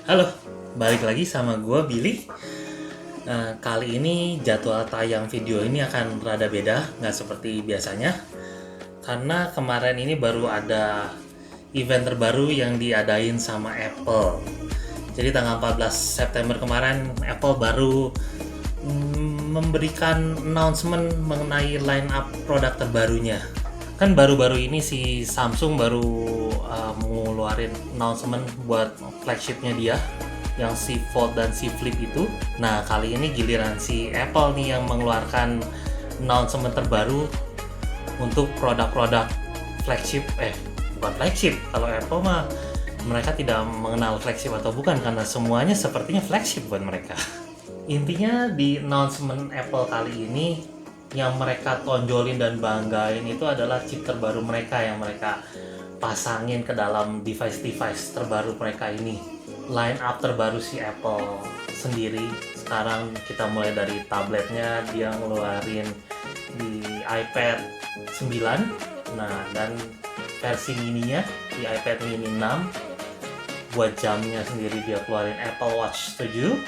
Halo, balik lagi sama gue Billy. Kali ini jadwal tayang video ini akan rada beda, nggak seperti biasanya. Karena kemarin ini baru ada event terbaru yang diadain sama Apple. Jadi tanggal 14 September kemarin Apple baru memberikan announcement mengenai line up produk terbarunya. Kan baru-baru ini si Samsung baru mengeluarin announcement buat flagshipnya dia yang si Fold dan si Flip itu. Nah, kali ini giliran si Apple nih yang mengeluarkan announcement terbaru untuk produk-produk flagship. Bukan flagship. Kalau Apple mah mereka tidak mengenal flagship atau bukan, karena semuanya sepertinya flagship buat mereka. Intinya di announcement Apple kali ini yang mereka tonjolin dan banggain itu adalah chip terbaru mereka yang mereka pasangin ke dalam device-device terbaru mereka ini. Line up terbaru si Apple sendiri sekarang kita mulai dari tabletnya, dia ngeluarin di iPad 9, nah dan versi mininya di iPad mini 6. Buat jamnya sendiri dia keluarin Apple Watch 7,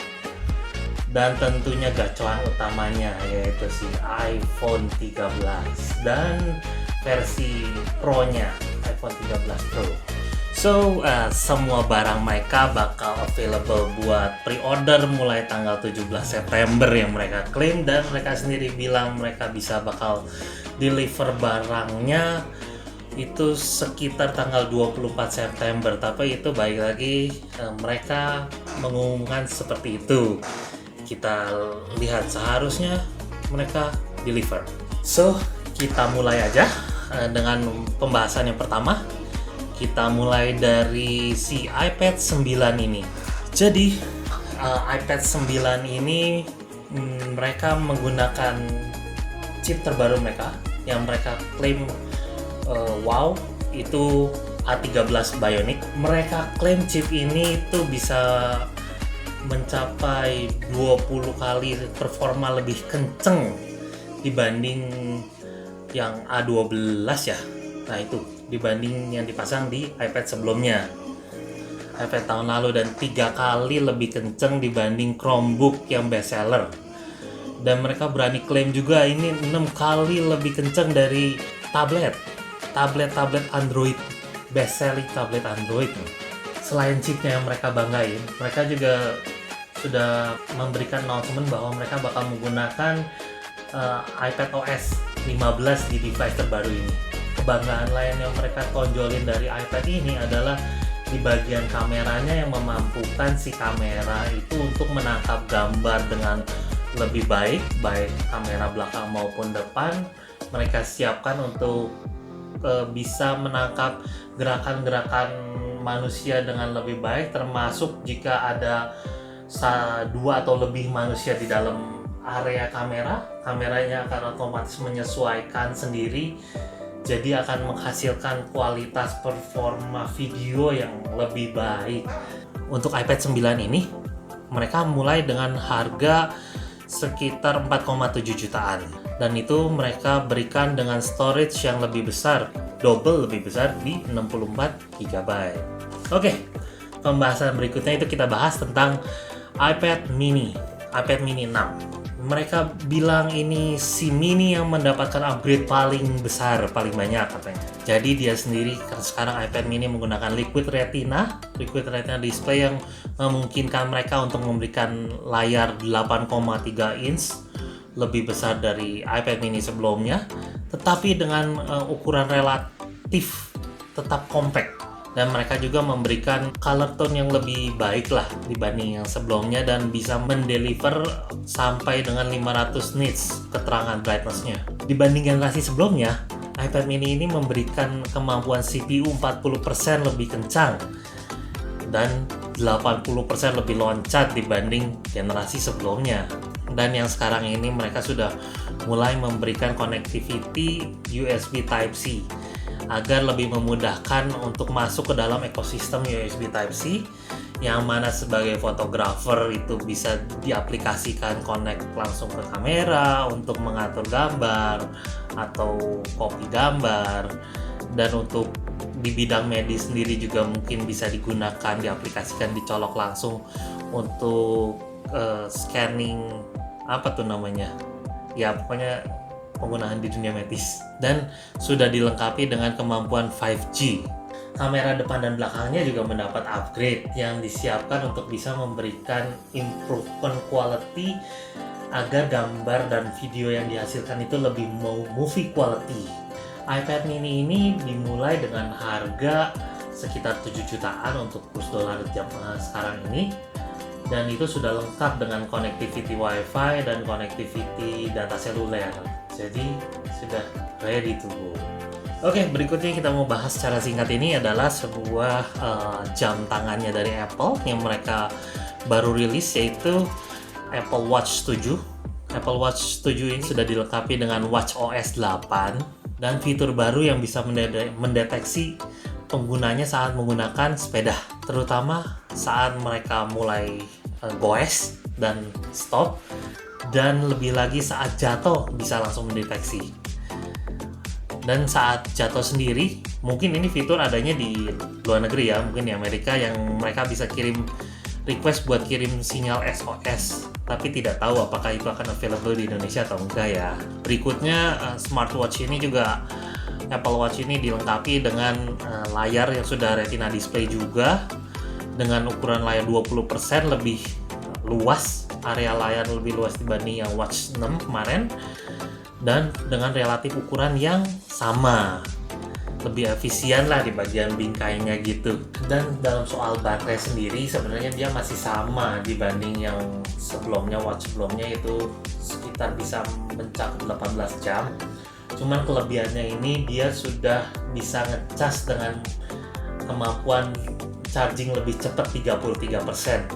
dan tentunya gacoan utamanya yaitu si iPhone 13 dan versi Pro-nya iPhone 13 Pro. So, semua barang mereka bakal available buat pre-order mulai tanggal 17 September yang mereka klaim, dan mereka sendiri bilang mereka bisa bakal deliver barangnya itu sekitar tanggal 24 September. Tapi itu baik lagi mereka mengumumkan seperti itu. Kita lihat seharusnya mereka deliver. So, kita mulai aja dengan pembahasan yang pertama. Kita mulai dari si iPad 9 ini. Jadi, iPad 9 ini mereka menggunakan chip terbaru mereka yang mereka klaim wow, itu A13 Bionic. Mereka klaim chip ini itu bisa mencapai 20 kali performa lebih kenceng dibanding yang A12 ya. Nah itu dibanding yang dipasang di iPad sebelumnya, iPad tahun lalu, dan 3 kali lebih kenceng dibanding Chromebook yang bestseller. Dan mereka berani klaim juga ini 6 kali lebih kenceng dari tablet Android, best-selling tablet Android. Selain chipnya yang mereka banggain, mereka juga sudah memberikan announcement bahwa mereka bakal menggunakan iPad OS 15 di device terbaru ini. Kebanggaan lain yang mereka tonjolin dari iPad ini adalah di bagian kameranya yang memampukan si kamera itu untuk menangkap gambar dengan lebih baik kamera belakang maupun depan. Mereka siapkan untuk bisa menangkap gerakan-gerakan manusia dengan lebih baik, termasuk jika ada 2 atau lebih manusia di dalam area kameranya akan otomatis menyesuaikan sendiri, jadi akan menghasilkan kualitas performa video yang lebih baik. Untuk iPad 9 ini mereka mulai dengan harga sekitar 4,7 jutaan, dan itu mereka berikan dengan storage yang lebih besar, double lebih besar di 64 GB. Oke, pembahasan berikutnya itu kita bahas tentang iPad mini 6. Mereka bilang ini si mini yang mendapatkan upgrade paling besar, paling banyak katanya. Jadi dia sendiri sekarang iPad mini menggunakan Liquid Retina display yang memungkinkan mereka untuk memberikan layar 8,3 inch, lebih besar dari iPad mini sebelumnya, tetapi dengan ukuran relatif tetap compact. Dan mereka juga memberikan color tone yang lebih baik lah dibanding yang sebelumnya, dan bisa mendeliver sampai dengan 500 nits keterangan brightness-nya. Dibanding generasi sebelumnya, iPad mini ini memberikan kemampuan CPU 40% lebih kencang dan 80% lebih loncat dibanding generasi sebelumnya. Dan yang sekarang ini mereka sudah mulai memberikan connectivity USB Type-C agar lebih memudahkan untuk masuk ke dalam ekosistem USB Type-C, yang mana sebagai fotografer itu bisa diaplikasikan connect langsung ke kamera untuk mengatur gambar atau copy gambar, dan untuk di bidang medis sendiri juga mungkin bisa digunakan, diaplikasikan, dicolok langsung untuk scanning apa tuh namanya, ya pokoknya penggunaan di dunia medis. Dan sudah dilengkapi dengan kemampuan 5G. Kamera depan dan belakangnya juga mendapat upgrade yang disiapkan untuk bisa memberikan improvement quality agar gambar dan video yang dihasilkan itu lebih movie quality. iPad mini ini dimulai dengan harga sekitar 7 jutaan untuk kurs dolar sekarang ini, dan itu sudah lengkap dengan connectivity Wi-Fi dan connectivity data seluler, jadi sudah ready to go. Oke, berikutnya kita mau bahas secara singkat ini adalah sebuah jam tangannya dari Apple yang mereka baru rilis, yaitu Apple Watch 7. Apple Watch 7 ini sudah dilengkapi dengan watchOS 8 dan fitur baru yang bisa mendeteksi penggunanya saat menggunakan sepeda, terutama saat mereka mulai goes dan stop, dan lebih lagi saat jatuh bisa langsung mendeteksi. Dan saat jatuh sendiri, mungkin ini fitur adanya di luar negeri ya, mungkin di Amerika, yang mereka bisa kirim request buat kirim sinyal SOS, tapi tidak tahu apakah itu akan available di Indonesia atau enggak ya. Berikutnya, smartwatch ini juga, Apple Watch ini dilengkapi dengan layar yang sudah retina display juga, dengan ukuran layar 20% lebih luas, area layar lebih luas dibanding yang Watch 6 kemarin, dan dengan relatif ukuran yang sama, lebih efisien lah di bagian bingkainya gitu. Dan dalam soal baterai sendiri sebenarnya dia masih sama dibanding yang sebelumnya, watch sebelumnya, itu sekitar bisa mencakup 18 jam. Cuman kelebihannya ini dia sudah bisa ngecas dengan kemampuan charging lebih cepat 33%,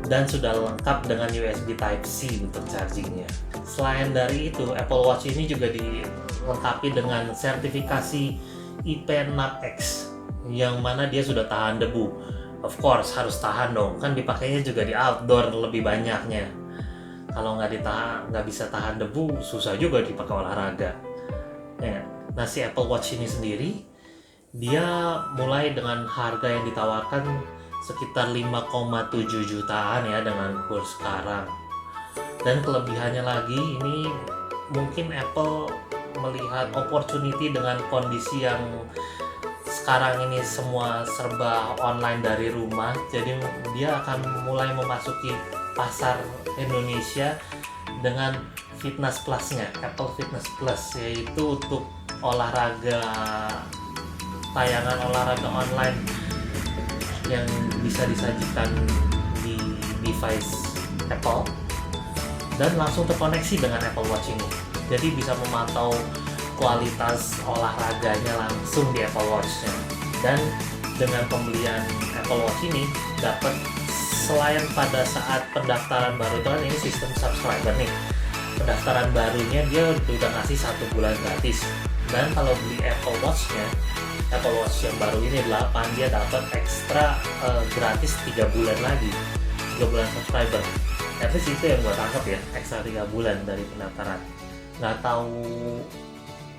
dan sudah lengkap dengan USB Type-C untuk chargingnya. Selain dari itu, Apple Watch ini juga dilengkapi dengan sertifikasi IP6X, yang mana dia sudah tahan debu. Of course harus tahan dong, kan dipakainya juga di outdoor lebih banyaknya. Kalau nggak bisa tahan debu, susah juga dipakai olahraga. Nah, si Apple Watch ini sendiri, dia mulai dengan harga yang ditawarkan sekitar 5,7 jutaan ya dengan kurs sekarang. Dan kelebihannya lagi, ini mungkin Apple melihat opportunity dengan kondisi yang sekarang ini semua serba online dari rumah, jadi dia akan mulai memasuki pasar Indonesia dengan Fitness Plus-nya, Apple Fitness Plus, yaitu untuk olahraga, tayangan olahraga online yang bisa disajikan di device Apple dan langsung terkoneksi dengan Apple Watch ini. Jadi bisa memantau kualitas olahraganya langsung di Apple Watch-nya. Dan dengan pembelian Apple Watch ini dapat, selain pada saat pendaftaran baru itu kan ini sistem subscriber nih, pendaftaran barunya dia udah ngasih 1 bulan gratis. Dan kalau beli Apple Watch-nya, Apple Watch yang baru ini 8, dia dapat ekstra gratis 3 bulan lagi, 3 bulan subscriber. At least itu yang gue tangkap ya, ekstra 3 bulan dari pendaftaran. Nggak tahu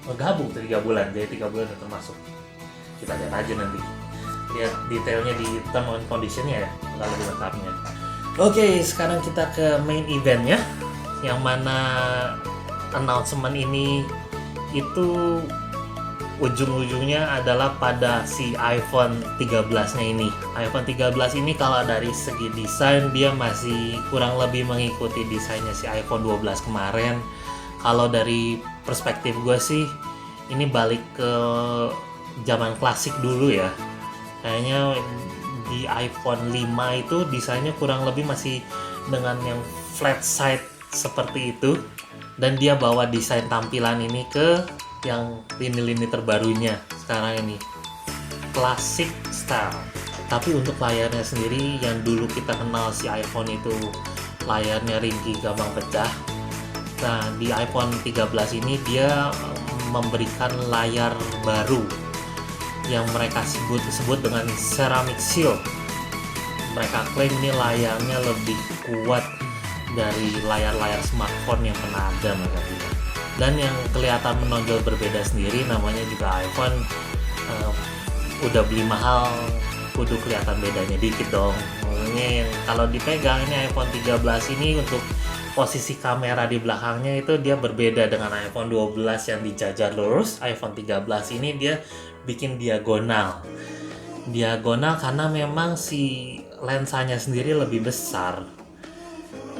ngegabung 3 bulan, jadi 3 bulan udah termasuk. Kita lihat aja nanti, lihat detailnya di term and condition-nya ya, nggak lebih lengkapnya. Oke, sekarang kita ke main event-nya, yang mana announcement ini itu ujung-ujungnya adalah pada si iPhone 13-nya ini. iPhone 13 ini kalau dari segi desain dia masih kurang lebih mengikuti desainnya si iPhone 12 kemarin. Kalau dari perspektif gue sih, ini balik ke zaman klasik dulu ya. Kayaknya di iPhone 5 itu desainnya kurang lebih masih dengan yang flat side seperti itu. Dan dia bawa desain tampilan ini ke yang lini-lini terbarunya sekarang ini, classic style. Tapi untuk layarnya sendiri, yang dulu kita kenal si iPhone itu layarnya ringkih gampang pecah, nah di iPhone 13 ini dia memberikan layar baru yang mereka sebut dengan ceramic shield. Mereka klaim ini layarnya lebih kuat dari layar-layar smartphone yang pernah ada mereka bilang. Dan yang kelihatan menonjol berbeda sendiri, namanya juga iPhone udah beli mahal kudu kelihatan bedanya dikit dong. Ini yang kalau dipegang ini iPhone 13 ini untuk posisi kamera di belakangnya itu dia berbeda dengan iPhone 12 yang dijajar lurus. iPhone 13 ini dia bikin diagonal karena memang si lensanya sendiri lebih besar.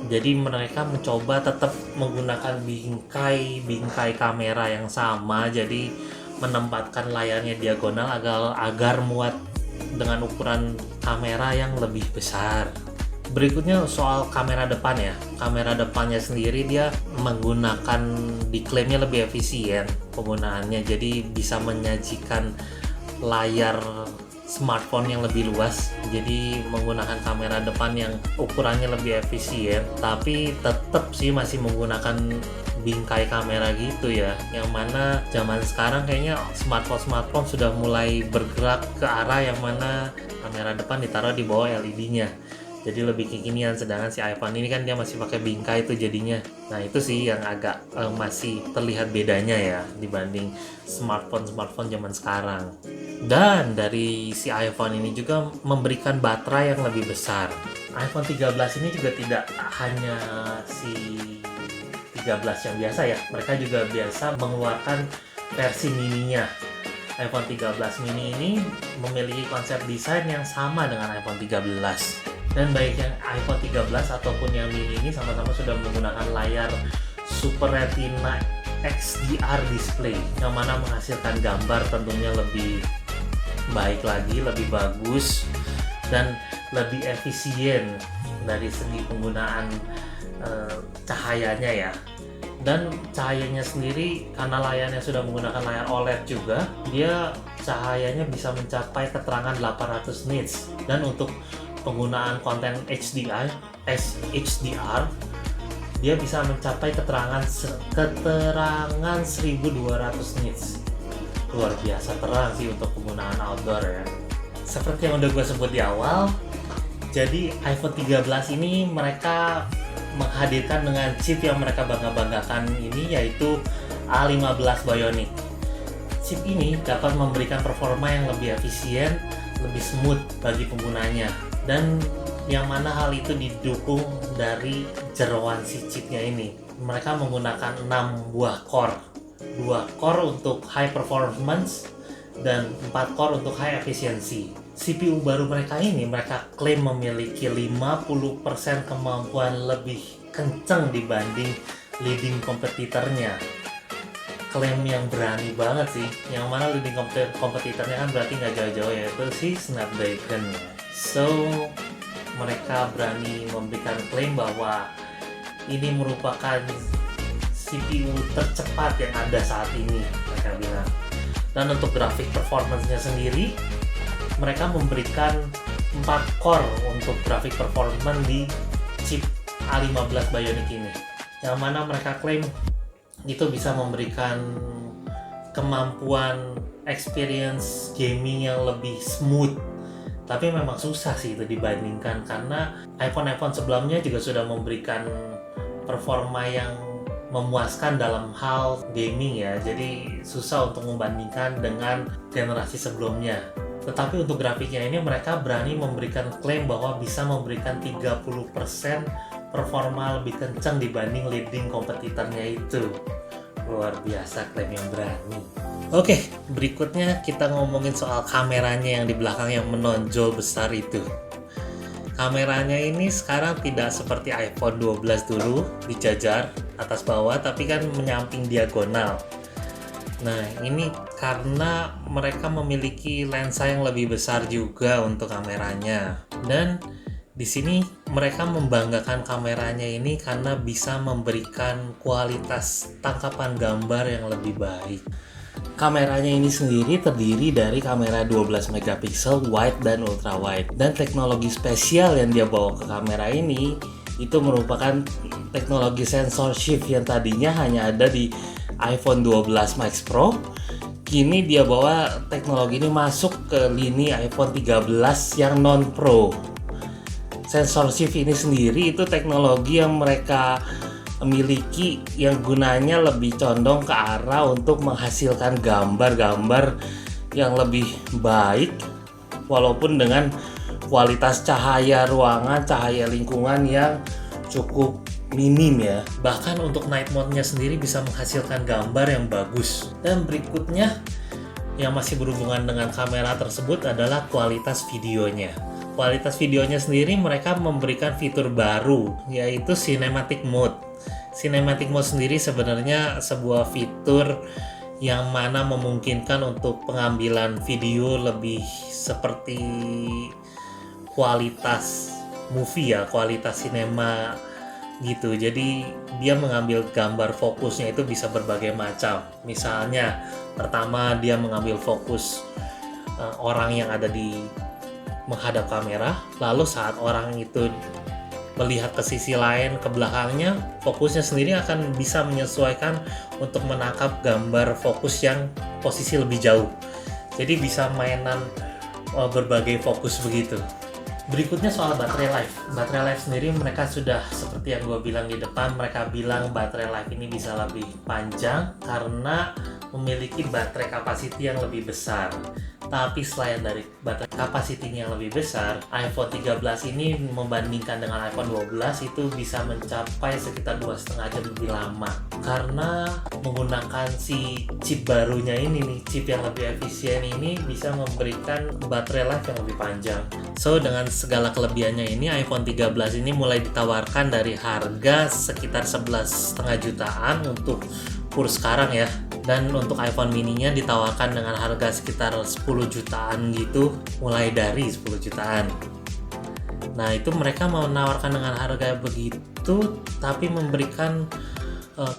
Jadi mereka mencoba tetap menggunakan bingkai kamera yang sama, jadi menempatkan layarnya diagonal agar muat dengan ukuran kamera yang lebih besar. Berikutnya soal kamera depan ya. Kamera depannya sendiri dia diklaimnya lebih efisien penggunaannya, jadi bisa menyajikan layar smartphone yang lebih luas. Jadi menggunakan kamera depan yang ukurannya lebih efisien, tapi tetap sih masih menggunakan bingkai kamera gitu ya, yang mana zaman sekarang kayaknya smartphone sudah mulai bergerak ke arah yang mana kamera depan ditaruh di bawah LED-nya, jadi lebih kekinian. Sedangkan si iPhone ini kan dia masih pakai bingkai itu jadinya. Nah itu sih yang agak masih terlihat bedanya ya dibanding smartphone zaman sekarang. Dan dari si iPhone ini juga memberikan baterai yang lebih besar. iPhone 13 ini juga tidak hanya si 13 yang biasa ya, mereka juga biasa mengeluarkan versi mininya. iPhone 13 mini ini memiliki konsep desain yang sama dengan iPhone 13. Dan baik yang iPhone 13 ataupun yang mini ini sama-sama sudah menggunakan layar Super Retina XDR display, yang mana menghasilkan gambar tentunya lebih baik lagi, lebih bagus dan lebih efisien dari segi penggunaan cahayanya ya. Dan cahayanya sendiri karena layarnya sudah menggunakan layar OLED juga, dia cahayanya bisa mencapai keterangan 800 nits. Dan untuk penggunaan konten HDR dia bisa mencapai keterangan 1200 nits. Luar biasa terang sih untuk penggunaan outdoor ya. Seperti yang udah gue sebut di awal, jadi iPhone 13 ini mereka menghadirkan dengan chip yang mereka bangga-banggakan ini, yaitu A15 Bionic. Chip ini dapat memberikan performa yang lebih efisien, lebih smooth bagi penggunanya, dan yang mana hal itu didukung dari jeroan si chipnya ini. Mereka menggunakan 6 buah core, 2 core untuk high performance dan 4 core untuk high efficiency. CPU baru mereka ini mereka klaim memiliki 50% kemampuan lebih kencang dibanding leading kompetitornya. Klaim yang berani banget sih, yang mana leading kompetitornya kan berarti nggak jauh-jauh, yaitu si Snapdragon. So mereka berani memberikan klaim bahwa ini merupakan CPU tercepat yang ada saat ini, mereka bilang. Dan untuk grafik performance-nya sendiri, mereka memberikan 4 core untuk grafik performance di chip A15 Bionic ini, yang mana mereka klaim itu bisa memberikan kemampuan experience gaming yang lebih smooth. Tapi memang susah sih itu dibandingkan, karena iPhone sebelumnya juga sudah memberikan performa yang memuaskan dalam hal gaming ya, jadi susah untuk membandingkan dengan generasi sebelumnya. Tetapi untuk grafiknya ini mereka berani memberikan klaim bahwa bisa memberikan 30% performa lebih kencang dibanding leading kompetitornya itu. Luar biasa klaim yang berani. Oke, berikutnya kita ngomongin soal kameranya yang di belakang yang menonjol besar itu. Kameranya ini sekarang tidak seperti iPhone 12 dulu dijajar atas bawah, tapi kan menyamping diagonal. Nah, ini karena mereka memiliki lensa yang lebih besar juga untuk kameranya. Dan di sini mereka membanggakan kameranya ini karena bisa memberikan kualitas tangkapan gambar yang lebih baik. Kameranya ini sendiri terdiri dari kamera 12 megapiksel wide dan ultra wide. Dan teknologi spesial yang dia bawa ke kamera ini itu merupakan teknologi sensor shift yang tadinya hanya ada di iPhone 12 Max Pro. Kini dia bawa teknologi ini masuk ke lini iPhone 13 yang non Pro. Sensor shift ini sendiri itu teknologi yang mereka miliki yang gunanya lebih condong ke arah untuk menghasilkan gambar-gambar yang lebih baik, walaupun dengan kualitas cahaya ruangan, cahaya lingkungan yang cukup minim ya. Bahkan untuk night mode-nya sendiri bisa menghasilkan gambar yang bagus. Dan berikutnya yang masih berhubungan dengan kamera tersebut adalah kualitas videonya. Kualitas videonya sendiri mereka memberikan fitur baru, yaitu cinematic mode. Cinematic mode sendiri sebenarnya sebuah fitur yang mana memungkinkan untuk pengambilan video lebih seperti kualitas movie ya, kualitas sinema gitu. Jadi dia mengambil gambar fokusnya itu bisa berbagai macam. Misalnya pertama dia mengambil fokus orang yang ada di menghadap kamera, lalu saat orang itu melihat ke sisi lain, ke belakangnya, fokusnya sendiri akan bisa menyesuaikan untuk menangkap gambar fokus yang posisi lebih jauh. Jadi bisa mainan berbagai fokus begitu. Berikutnya soal baterai life. Baterai life sendiri mereka sudah seperti yang gue bilang di depan, mereka bilang baterai life ini bisa lebih panjang karena memiliki baterai capacity yang lebih besar. Tapi selain dari baterai capacity-nya yang lebih besar, iPhone 13 ini membandingkan dengan iPhone 12 itu bisa mencapai sekitar 2,5 jam lebih lama. Karena menggunakan si chip barunya ini nih, chip yang lebih efisien ini bisa memberikan baterai life yang lebih panjang. So dengan segala kelebihannya ini, iPhone 13 ini mulai ditawarkan dari harga sekitar 11,5 jutaan untuk kurs sekarang ya. Dan untuk iPhone mini-nya ditawarkan dengan harga sekitar 10 jutaan gitu, mulai dari 10 jutaan. Nah itu mereka mau menawarkan dengan harga begitu, tapi memberikan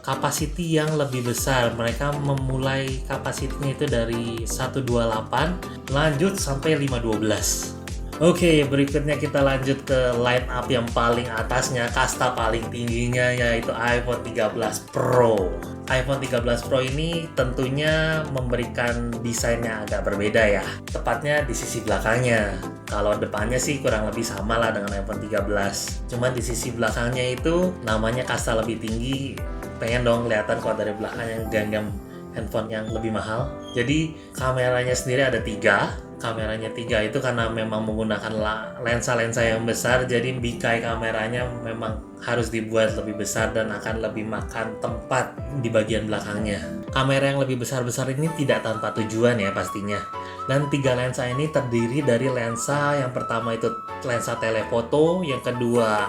kapasiti yang lebih besar. Mereka memulai kapasitinya itu dari 128, lanjut sampai 512. Oke, berikutnya kita lanjut ke line up yang paling atasnya, kasta paling tingginya, yaitu iPhone 13 Pro. iPhone 13 Pro ini tentunya memberikan desain yang agak berbeda ya, tepatnya di sisi belakangnya. Kalau depannya sih kurang lebih sama lah dengan iPhone 13. Cuman di sisi belakangnya itu namanya kasta lebih tinggi, pengen dong kelihatan kalau dari belakangnya genggam handphone yang lebih mahal. Jadi kameranya sendiri ada 3. Kameranya 3 itu karena memang menggunakan lensa-lensa yang besar, jadi bingkai kameranya memang harus dibuat lebih besar dan akan lebih makan tempat di bagian belakangnya. Kamera yang lebih besar-besar ini tidak tanpa tujuan ya pastinya. Dan 3 lensa ini terdiri dari lensa yang pertama itu lensa telefoto, yang kedua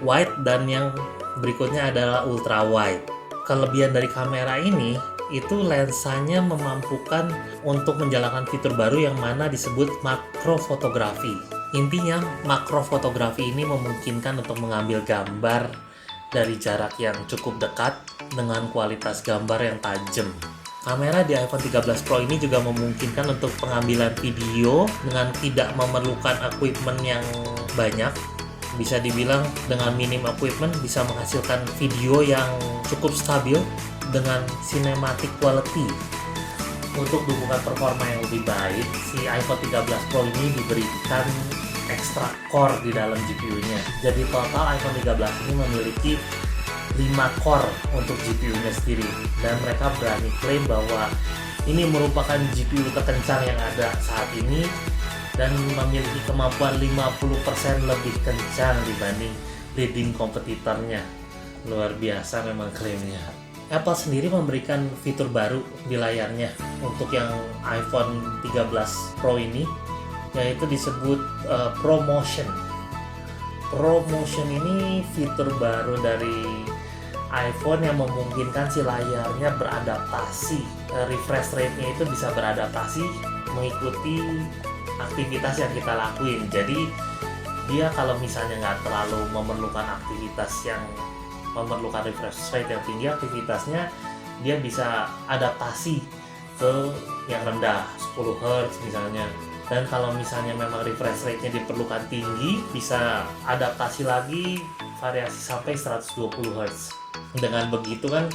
wide, dan yang berikutnya adalah ultra wide. Kelebihan dari kamera ini itu lensanya memampukan untuk menjalankan fitur baru yang mana disebut makrofotografi. Intinya makrofotografi ini memungkinkan untuk mengambil gambar dari jarak yang cukup dekat dengan kualitas gambar yang tajam. Kamera di iPhone 13 Pro ini juga memungkinkan untuk pengambilan video dengan tidak memerlukan equipment yang banyak. Bisa dibilang dengan minim equipment bisa menghasilkan video yang cukup stabil dengan cinematic quality. Untuk dukungan performa yang lebih baik, si iPhone 13 Pro ini diberikan extra core di dalam GPU-nya. Jadi total iPhone 13 ini memiliki 5 core untuk GPU-nya sendiri. Dan mereka berani klaim bahwa ini merupakan GPU terkencang yang ada saat ini dan memiliki kemampuan 50% lebih kencang dibanding leading kompetitornya. Luar biasa memang klaimnya. Apple sendiri memberikan fitur baru di layarnya untuk yang iPhone 13 Pro ini, yaitu disebut ProMotion. ProMotion ini fitur baru dari iPhone yang memungkinkan si layarnya beradaptasi. Refresh rate-nya itu bisa beradaptasi mengikuti aktivitas yang kita lakuin. Jadi dia kalau misalnya nggak terlalu memerlukan aktivitas yang memerlukan refresh rate yang tinggi, aktivitasnya dia bisa adaptasi ke yang rendah, 10 Hz misalnya. Dan kalau misalnya memang refresh rate-nya diperlukan tinggi, bisa adaptasi lagi variasi sampai 120 Hz. Dengan begitu kan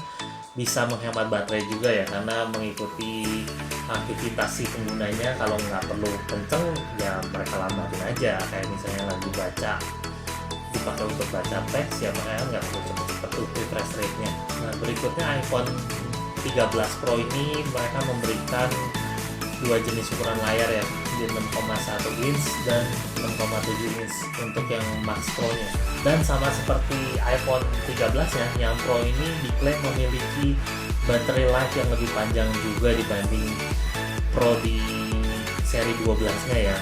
bisa menghemat baterai juga ya, karena mengikuti aktivitas si penggunanya. Kalau nggak perlu kenceng ya mereka lambatin aja, kayak misalnya lagi baca, dipakai untuk baca teks ya makanya nggak perlu cepet-cepet tuh refresh rate-nya. Nah berikutnya iPhone 13 Pro ini mereka memberikan dua jenis ukuran layar ya, di 6,1 inch dan 6,7 inch untuk yang Max Pro-nya. Dan sama seperti iPhone 13 ya, yang Pro ini diklaim memiliki baterai life yang lebih panjang juga dibanding Pro di seri 12-nya ya.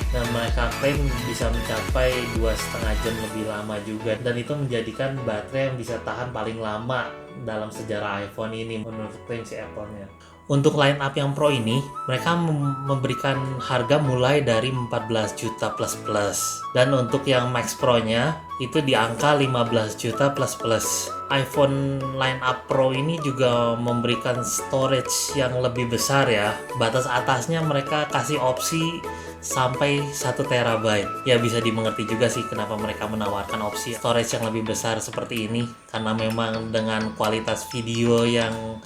Dan mereka klaim bisa mencapai 2,5 jam lebih lama juga, dan itu menjadikan baterai yang bisa tahan paling lama dalam sejarah iPhone ini menurut klaim si Apple-nya. Untuk line up yang Pro ini, mereka memberikan harga mulai dari 14 juta plus. Dan untuk yang Max Pro-nya itu di angka 15 juta plus. iPhone line up Pro ini juga memberikan storage yang lebih besar ya. Batas atasnya mereka kasih opsi sampai 1 terabyte. Ya bisa dimengerti juga sih kenapa mereka menawarkan opsi storage yang lebih besar seperti ini, karena memang dengan kualitas video yang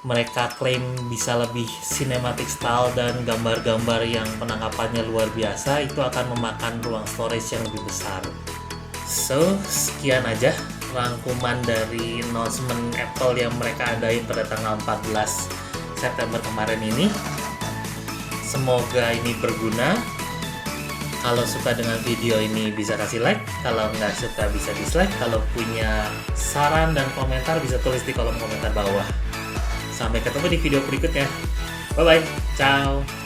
mereka klaim bisa lebih cinematic style dan gambar-gambar yang penangkapannya luar biasa, itu akan memakan ruang storage yang lebih besar. So, sekian aja rangkuman dari announcement Apple yang mereka adain pada tanggal 14 September kemarin ini. Semoga ini berguna. Kalau suka dengan video ini bisa kasih like, kalau nggak suka bisa dislike. Kalau punya saran dan komentar bisa tulis di kolom komentar bawah. Sampai ketemu di video berikutnya. Bye-bye. Ciao.